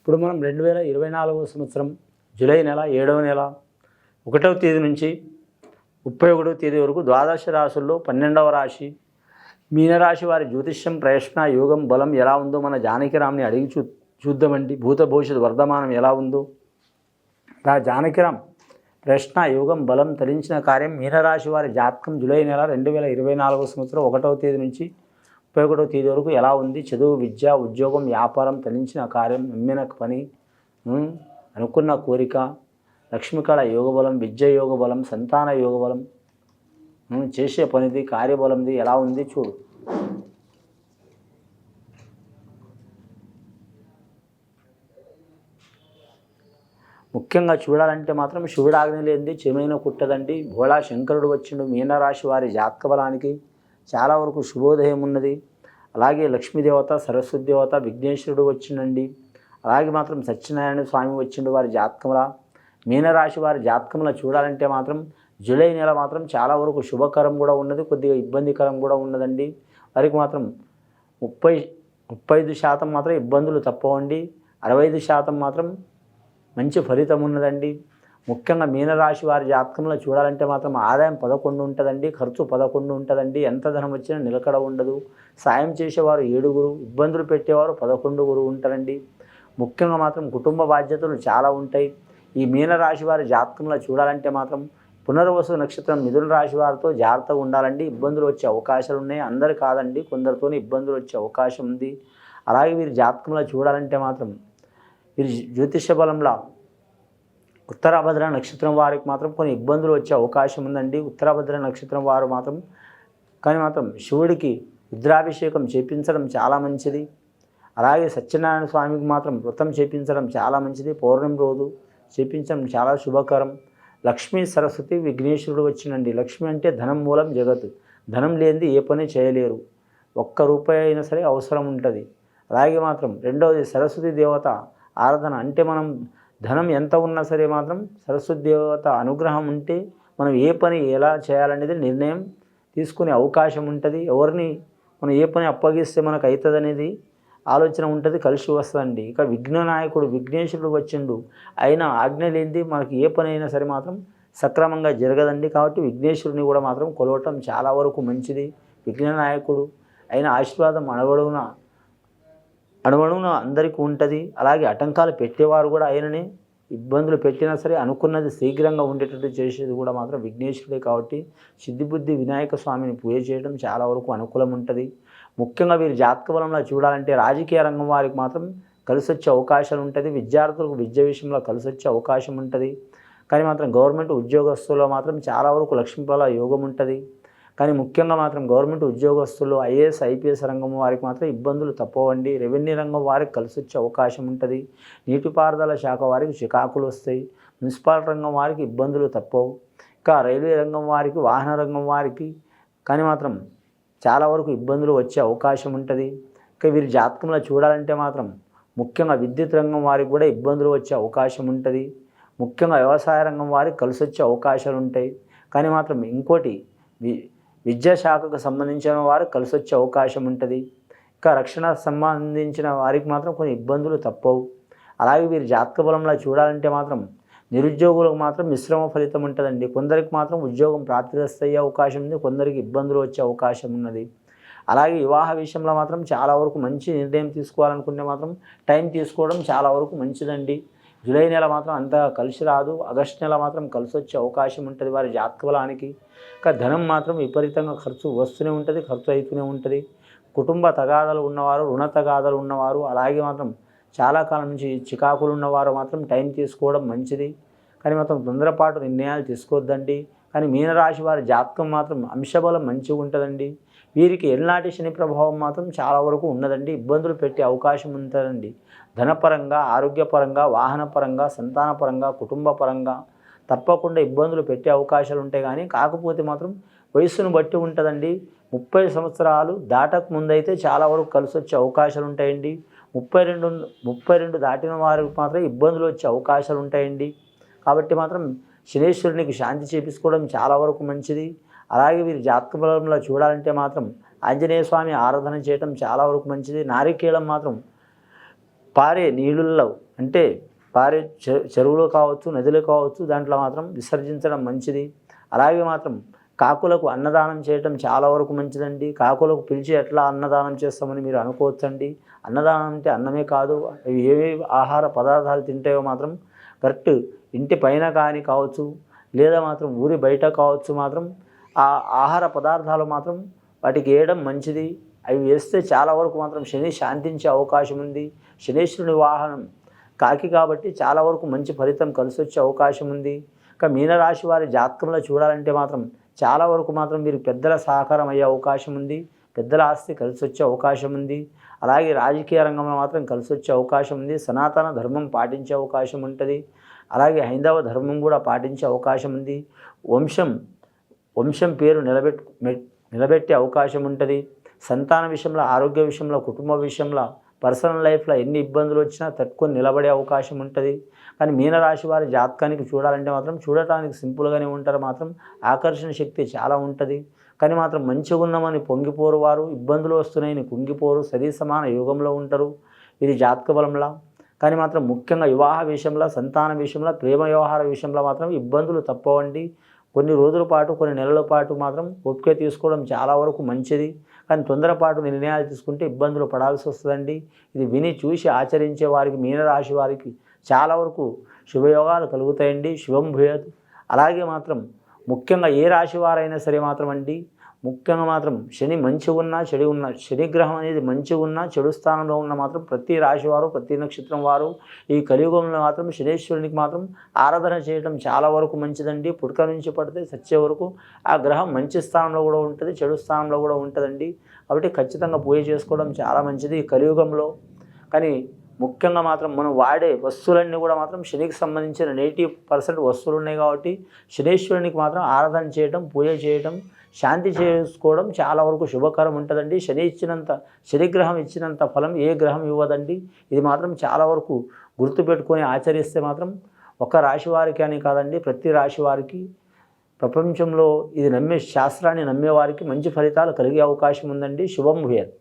ఇప్పుడు మనం 2024 సంవత్సరం జూలై నెల 7వ నెల 1వ తేదీ నుంచి 31వ తేదీ వరకు ద్వాదశ రాశుల్లో 12వ రాశి మీనరాశి వారి జ్యోతిష్యం ప్రయత్న యోగం బలం ఎలా ఉందో మన జానకిరామ్ని అడిగి చూద్దామండి. భూత భవిష్యత్ వర్ధమానం ఎలా ఉందో ఆ జానకిరామ్ ప్రశ్న యోగం బలం తరించిన కార్యం మీనరాశి వారి జాతకం జూలై నెల 2024 సంవత్సరం 1వ తేదీ నుంచి 31వ తేదీ వరకు ఎలా ఉంది. చదువు, విద్య, ఉద్యోగం, వ్యాపారం, తరించిన కార్యం, నమ్మిన పని, అనుకున్న కోరిక, లక్ష్మీకళ యోగబలం, విద్య యోగబలం, సంతాన యోగబలం, చేసే పనిది, కార్యబలంది ఎలా ఉంది చూడు. ముఖ్యంగా చూడాలంటే మాత్రం శివుడాగ్ని లేనిది చెమైన కుట్టదండి. భోళా శంకరుడు వచ్చిండు మీనరాశి వారి జాతక బలానికి చాలా వరకు శుభోదయం ఉన్నది. అలాగే లక్ష్మీదేవత, సరస్వతి దేవత, విఘ్నేశ్వరుడు వచ్చిండండి. అలాగే మాత్రం సత్యనారాయణ స్వామి వచ్చిండు వారి జాతకంలో. మీనరాశి వారి జాతకంలో చూడాలంటే మాత్రం జూలై నెల మాత్రం చాలా వరకు శుభకరం కూడా ఉన్నది, కొద్దిగా ఇబ్బందికరం కూడా ఉన్నదండి. వారికి మాత్రం 35% మాత్రం ఇబ్బందులు తప్పవండి. 65% మాత్రం మంచి ఫలితం ఉన్నదండి. ముఖ్యంగా మీనరాశి వారి జాతకంలో చూడాలంటే మాత్రం ఆదాయం 11 ఉంటుందండి, ఖర్చు 11 ఉంటుందండి. ఎంత ధనం వచ్చినా నిలకడ ఉండదు. సాయం చేసేవారు 7, ఇబ్బందులు పెట్టేవారు 11 ఉంటారండి. ముఖ్యంగా మాత్రం కుటుంబ బాధ్యతలు చాలా ఉంటాయి. ఈ మీనరాశి వారి జాతకంలో చూడాలంటే మాత్రం పునర్వసు నక్షత్రం మిథున రాశి వారితో జాగ్రత్తగా ఉండాలండి. ఇబ్బందులు వచ్చే అవకాశాలు ఉన్నాయి. అందరు కాదండి, కొందరితో ఇబ్బందులు వచ్చే అవకాశం ఉంది. అలాగే వీరి జాతకంలో చూడాలంటే మాత్రం వీరి జ్యోతిష బలంలో ఉత్తరాభద్ర నక్షత్రం వారికి మాత్రం కొన్ని ఇబ్బందులు వచ్చే అవకాశం ఉందండి. ఉత్తరాభద్ర నక్షత్రం వారు మాత్రం శివుడికి రుద్రాభిషేకం చేపించడం చాలా మంచిది. అలాగే సత్యనారాయణ స్వామికి మాత్రం వ్రతం చేపించడం చాలా మంచిది. పౌర్ణమి రోజు చేపించడం చాలా శుభకరం. లక్ష్మీ, సరస్వతి, విఘ్నేశ్వరుడు వచ్చినండి. లక్ష్మి అంటే ధనం మూలం జగత్తు. ధనం లేనిది ఏ పని చేయలేరు. 1 రూపాయి అయినా సరే అవసరం ఉంటుంది. అలాగే మాత్రం రెండవది సరస్వతి దేవత ఆరాధన. అంటే మనం ధనం ఎంత ఉన్నా సరే మాత్రం సరస్వతి దేవత అనుగ్రహం ఉంటే మనం ఏ పని ఎలా చేయాలనేది నిర్ణయం తీసుకునే అవకాశం ఉంటుంది. ఎవరిని మనం ఏ పని అప్పగిస్తే మనకు అవుతుంది అనేది ఆలోచన ఉంటుంది, కలిసి వస్తుందండి. ఇక విఘ్ననాయకుడు విఘ్నేశ్వరుడు వచ్చిండు. అయినా ఆజ్ఞ లేనిది మనకి ఏ పని అయినా సరే మాత్రం సక్రమంగా జరగదండి. కాబట్టి విఘ్నేశ్వరుని కూడా మాత్రం కొలవటం చాలా వరకు మంచిది. విఘ్ననాయకుడు అయిన ఆశీర్వాదం అణువణువున అందరికీ ఉంటుంది. అలాగే ఆటంకాలు పెట్టేవారు కూడా ఆయననే. ఇబ్బందులు పెట్టినా సరే అనుకున్నది శీఘ్రంగా ఉండేటట్టు చేసేది కూడా మాత్రం విఘ్నేశ్వరుడే. కాబట్టి సిద్ధిబుద్ధి వినాయక స్వామిని పూజ చేయడం చాలా వరకు అనుకూలం ఉంటుంది. ముఖ్యంగా వీరి జాతక బలంలో చూడాలంటే రాజకీయ రంగం వారికి మాత్రం కలిసి వచ్చే అవకాశాలు ఉంటుంది. విద్యార్థులకు విద్య విషయంలో కలిసి వచ్చే అవకాశం ఉంటుంది. కానీ మాత్రం గవర్నమెంట్ ఉద్యోగస్తుల్లో మాత్రం చాలా వరకు లక్ష్మీఫల యోగం ఉంటుంది. కానీ ముఖ్యంగా మాత్రం గవర్నమెంట్ ఉద్యోగస్తులు ఐఏఎస్, ఐపీఎస్ రంగం వారికి మాత్రం ఇబ్బందులు తప్పవండి. రెవెన్యూ రంగం వారికి కలిసి వచ్చే అవకాశం ఉంటుంది. నీటిపారుదల శాఖ వారికి చికాకులు వస్తాయి. మున్సిపల్ రంగం వారికి ఇబ్బందులు తప్పవు. ఇంకా రైల్వే రంగం వారికి, వాహన రంగం వారికి కానీ మాత్రం చాలా వరకు ఇబ్బందులు వచ్చే అవకాశం ఉంటుంది. ఇంకా వీరి జాతకంలో చూడాలంటే మాత్రం ముఖ్యంగా విద్యుత్ రంగం వారికి కూడా ఇబ్బందులు వచ్చే అవకాశం ఉంటుంది. ముఖ్యంగా వ్యవసాయ రంగం వారికి కలిసి వచ్చే అవకాశాలు ఉంటాయి. కానీ మాత్రం ఇంకోటి విద్యాశాఖకు సంబంధించిన వారికి కలిసి వచ్చే అవకాశం ఉంటుంది. ఇంకా రక్షణ సంబంధించిన వారికి మాత్రం కొన్ని ఇబ్బందులు తప్పవు. అలాగే వీరి జాతక బలంలో చూడాలంటే మాత్రం నిరుద్యోగులకు మాత్రం మిశ్రమ ఫలితం ఉంటుందండి. కొందరికి మాత్రం ఉద్యోగం ప్రాప్తిస్తయ్యే అవకాశం ఉంది, కొందరికి ఇబ్బందులు వచ్చే అవకాశం ఉన్నది. అలాగే వివాహ విషయంలో మాత్రం చాలా వరకు మంచి నిర్ణయం తీసుకోవాలనుకుంటే మాత్రం టైం తీసుకోవడం చాలా వరకు మంచిదండి. జూలై నెల మాత్రం అంత కలిసి రాదు. ఆగస్టు నెల మాత్రం కలిసి వచ్చే అవకాశం ఉంటుంది వారి జాతక బలానికి. ఇంకా ధనం మాత్రం విపరీతంగా ఖర్చు వస్తూనే ఉంటుంది, ఖర్చు అవుతూనే ఉంటుంది. కుటుంబ తగాదాలు ఉన్నవారు, రుణ తగాదాలు ఉన్నవారు, అలాగే మాత్రం చాలా కాలం నుంచి చికాకులు ఉన్నవారు మాత్రం టైం తీసుకోవడం మంచిది. కానీ మాత్రం తొందరపాటు నిర్ణయాలు తీసుకోవద్దండి. కానీ మీనరాశి వారి జాతకం మాత్రం అంశబలం మంచిగా ఉంటుందండి. వీరికి ఎల్నాటి శని ప్రభావం మాత్రం చాలా వరకు ఉన్నదండి. ఇబ్బందులు పెట్టే అవకాశం ఉంటుందండి. ధనపరంగా, ఆరోగ్యపరంగా, వాహనపరంగా, సంతానపరంగా, కుటుంబ పరంగా తప్పకుండా ఇబ్బందులు పెట్టే అవకాశాలు ఉంటాయి. కానీ కాకపోతే మాత్రం వయస్సును బట్టి ఉంటుందండి. 30 సంవత్సరాలు దాటక ముందైతే చాలా వరకు కలిసి వచ్చే అవకాశాలు ఉంటాయండి. 32 దాటిన వారికి మాత్రం ఇబ్బందులు వచ్చే అవకాశాలు ఉంటాయండి. కాబట్టి మాత్రం శనేశ్వరునికి శాంతి చేపించుకోవడం చాలా వరకు మంచిది. అలాగే వీరి జాతక బలంలో చూడాలంటే మాత్రం ఆంజనేయ స్వామి ఆరాధన చేయడం చాలా వరకు మంచిది. నారికేళం మాత్రం పారే నీళ్ళల్లో అంటే పారే చెరువులు కావచ్చు, నదులు కావచ్చు, దాంట్లో మాత్రం విసర్జించడం మంచిది. అలాగే మాత్రం కాకులకు అన్నదానం చేయటం చాలా వరకు మంచిదండి. కాకులకు పిలిచి ఎట్లా అన్నదానం చేస్తామని మీరు అనుకోవచ్చండి. అన్నదానం అంటే అన్నమే కాదు, అవి ఏవేవి ఆహార పదార్థాలు తింటాయో మాత్రం కరెక్ట్ ఇంటి పైన కానీ కావచ్చు, లేదా మాత్రం ఊరి బయట కావచ్చు, మాత్రం ఆ ఆహార పదార్థాలు మాత్రం వాటికి వేయడం మంచిది. అవి వేస్తే చాలా వరకు మాత్రం శని శాంతించే అవకాశం ఉంది. శనీశ్వరుని వాహనం కాకి కాబట్టి చాలా వరకు మంచి ఫలితం కలిసి వచ్చే అవకాశం ఉంది. ఇంకా మీనరాశి వారి జాతకంలో చూడాలంటే మాత్రం చాలా వరకు మాత్రం మీరు పెద్దల సహకారం అయ్యే అవకాశం ఉంది. పెద్దల ఆస్తి కలిసి వచ్చే అవకాశం ఉంది. అలాగే రాజకీయ రంగంలో మాత్రం కలిసి వచ్చే అవకాశం ఉంది. సనాతన ధర్మం పాటించే అవకాశం ఉంటుంది. అలాగే హైందవ ధర్మం కూడా పాటించే అవకాశం ఉంది. వంశం పేరు నిలబెట్టే అవకాశం ఉంటుంది. సంతాన విషయంలో, ఆరోగ్య విషయంలో, కుటుంబ విషయంలో, పర్సనల్ లైఫ్లో ఎన్ని ఇబ్బందులు వచ్చినా తట్టుకొని నిలబడే అవకాశం ఉంటుంది. కానీ మీనరాశి వారి జాతకానికి చూడాలంటే మాత్రం చూడటానికి సింపుల్గానే ఉంటారు, మాత్రం ఆకర్షణ శక్తి చాలా ఉంటుంది. కానీ మాత్రం మంచిగా ఉన్నామని పొంగిపోరు, వారు ఇబ్బందులు వస్తున్నాయని కుంగిపోరు, సరి సమాన యోగంలో ఉంటారు. ఇది జాతక బలంలా. కానీ మాత్రం ముఖ్యంగా వివాహ విషయంలో, సంతాన విషయంలో, ప్రేమ వ్యవహార విషయంలో మాత్రం ఇబ్బందులు తప్పవండి. కొన్ని రోజుల పాటు, కొన్ని నెలల పాటు మాత్రం ఓపిక తీసుకోవడం చాలా వరకు మంచిది. కానీ తొందరపాటు నిర్ణయాలు తీసుకుంటే ఇబ్బందులు పడాల్సి వస్తుందండి. ఇది విని చూసి ఆచరించే వారికి, మీనరాశి వారికి చాలా వరకు శుభయోగాలు కలుగుతాయండి. శుభం భూయాత్. అలాగే మాత్రం ముఖ్యంగా ఏ రాశి వారైనా సరే మాత్రం అండి, ముఖ్యంగా మాత్రం శని మంచి ఉన్నా చెడు ఉన్నా, శనిగ్రహం అనేది మంచి ఉన్నా చెడు స్థానంలో ఉన్న మాత్రం ప్రతి రాశి వారు, ప్రతి నక్షత్రం వారు ఈ కలియుగంలో మాత్రం శనీశ్వరునికి మాత్రం ఆరాధన చేయడం చాలా వరకు మంచిదండి. పుడక నుంచి పడితే చచ్చే వరకు ఆ గ్రహం మంచి స్థానంలో కూడా ఉంటుంది, చెడు స్థానంలో కూడా ఉంటుందండి. కాబట్టి ఖచ్చితంగా పూజ చేసుకోవడం చాలా మంచిది ఈ కలియుగంలో. కానీ ముఖ్యంగా మాత్రం మనం వాడే వస్తువులన్నీ కూడా మాత్రం శనికి సంబంధించిన 90% వస్తువులు ఉన్నాయి కాబట్టి శనీశ్వరునికి మాత్రం ఆరాధన చేయడం, పూజ చేయడం, శాంతి చేసుకోవడం చాలా వరకు శుభకరం ఉంటుందండి. శనిగ్రహం ఇచ్చినంత ఫలం ఏ గ్రహం ఇవ్వదండి. ఇది మాత్రం చాలా వరకు గుర్తుపెట్టుకొని ఆచరిస్తే మాత్రం ఒక రాశి వారికి అని కాదండి, ప్రతి రాశి వారికి, ప్రపంచంలో ఇది శాస్త్రాన్ని నమ్మేవారికి మంచి ఫలితాలు కలిగే అవకాశం ఉందండి. శుభం భూయాత్.